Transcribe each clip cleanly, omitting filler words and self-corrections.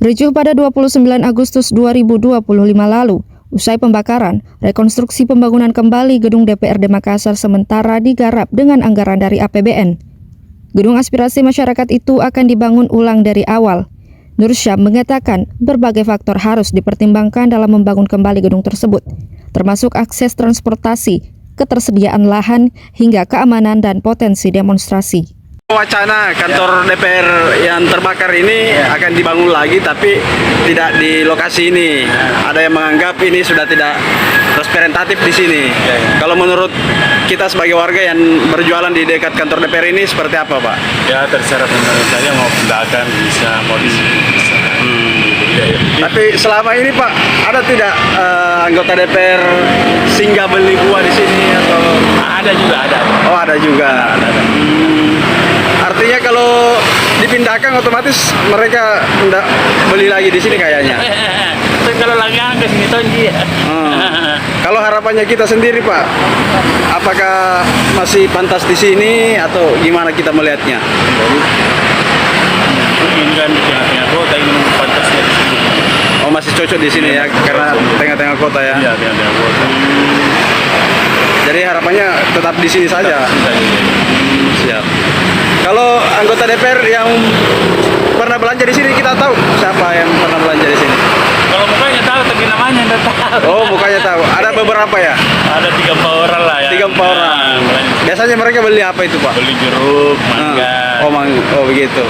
Ricuh pada 29 Agustus 2025 lalu, usai pembakaran, rekonstruksi pembangunan kembali gedung DPRD Makassar sementara digarap dengan anggaran dari APBN. Gedung aspirasi masyarakat itu akan dibangun ulang dari awal. Nur Syam mengatakan berbagai faktor harus dipertimbangkan dalam membangun kembali gedung tersebut, termasuk akses transportasi, ketersediaan lahan, hingga keamanan dan potensi demonstrasi. Wacana kantor DPR yang terbakar ini akan dibangun lagi, tapi tidak di lokasi ini. Ada yang menganggap ini sudah tidak representatif di sini. Kalau menurut kita sebagai warga yang berjualan di dekat kantor DPR ini seperti apa, Pak? Ya terserah pemerintahnya mau pindahkan bisa, mau di sini bisa. Tapi selama ini, Pak, ada tidak anggota DPR singgah beli buah di sini atau? Ada juga, ada. Oh, ada juga. Ada. Artinya kalau dipindahkan otomatis mereka tidak beli lagi di sini kayaknya. Kalau lagi ke sini tonji. Kalau harapannya kita sendiri, Pak, apakah masih pantas di sini atau gimana kita melihatnya? Mungkin kan di tengah-tengah kota ini pantasnya di sini. Oh, masih cocok di sini ya, karena tengah-tengah kota ya. Iya, tengah-tengah kota. Jadi harapannya tetap di sini saja. Siap. Kalau anggota DPR yang pernah belanja di sini, kita tahu siapa yang pernah belanja di sini. Kalau mukanya tahu, tapi namanya tidak tahu. Oh, mukanya tahu. Ada beberapa ya? Ada 3-4 orang lah ya. 3-4 orang. Biasanya mereka beli apa itu, Pak? Beli jeruk, mangga. Oh, begitu.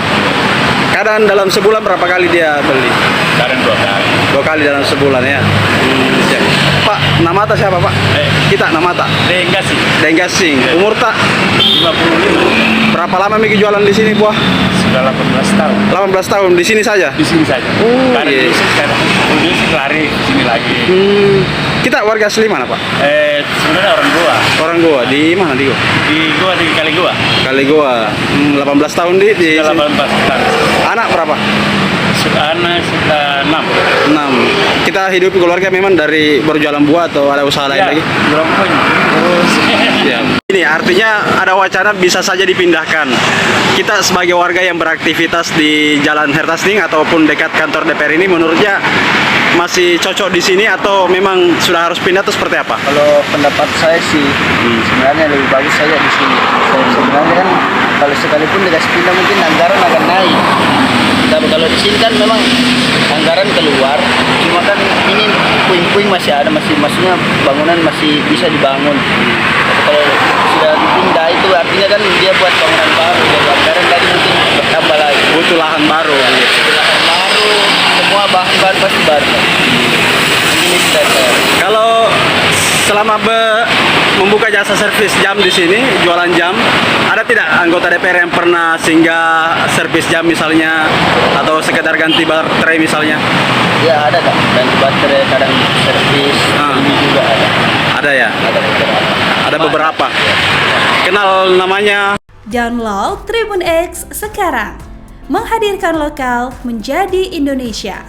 Kadang dalam sebulan berapa kali dia beli? Kadang 2 kali. 2 kali dalam sebulan ya. Siap. Pak, Namata siapa, Pak? Kita Namata. Denggasing. Umur tak? 55. Berapa lama Miki jualan di sini buah? Sudah 18 tahun. 18 tahun di sini saja. Di sini saja. Oh, Karena iya. sekarang lari di sini lagi. Kita warga asli mana, Pak? Sebenarnya orang Goa. Orang Goa. Di mana di Goa? Di Goa, di Kali Goa. Kali Goa. 18 tahun di Sudah sini. 18 tahun. Anak berapa? Anak sudah 6. 6. Kita hidup keluarga memang dari berjualan buah atau ada usaha lain lagi? Berapa? Ya. Ini artinya ada wacana bisa saja dipindahkan. Kita sebagai warga yang beraktivitas di Jalan Hertasning ataupun dekat kantor DPR ini, menurutnya masih cocok di sini atau memang sudah harus pindah atau seperti apa? Kalau pendapat saya sih sebenarnya lebih bagus saja di sini. Sebenarnya kan kalau sekalipun dikasih pindah mungkin anggaran akan naik. Tapi kalau di sini kan memang anggaran keluar, cuma kan ini puing-puing masih ada, maksudnya bangunan masih bisa dibangun. Tapi kalau sudah dipindah itu artinya kan dia buat bangunan baru, jadi anggaran tadi mungkin bertambah lagi. Butuh lahan baru. Butuh lahan baru, semua bahan-bahan pasti baru. Ini tidak saya. Kalau selama membuka jasa servis jam di sini, jualan jam, ada tidak anggota DPR yang pernah singgah servis jam misalnya atau sekedar ganti baterai misalnya? Ya ada Kak, dan baterai kadang servis, ini juga ada. Ada ya? Ada beberapa. Ada beberapa. Kenal namanya? Download Tribun X sekarang. Menghadirkan lokal menjadi Indonesia.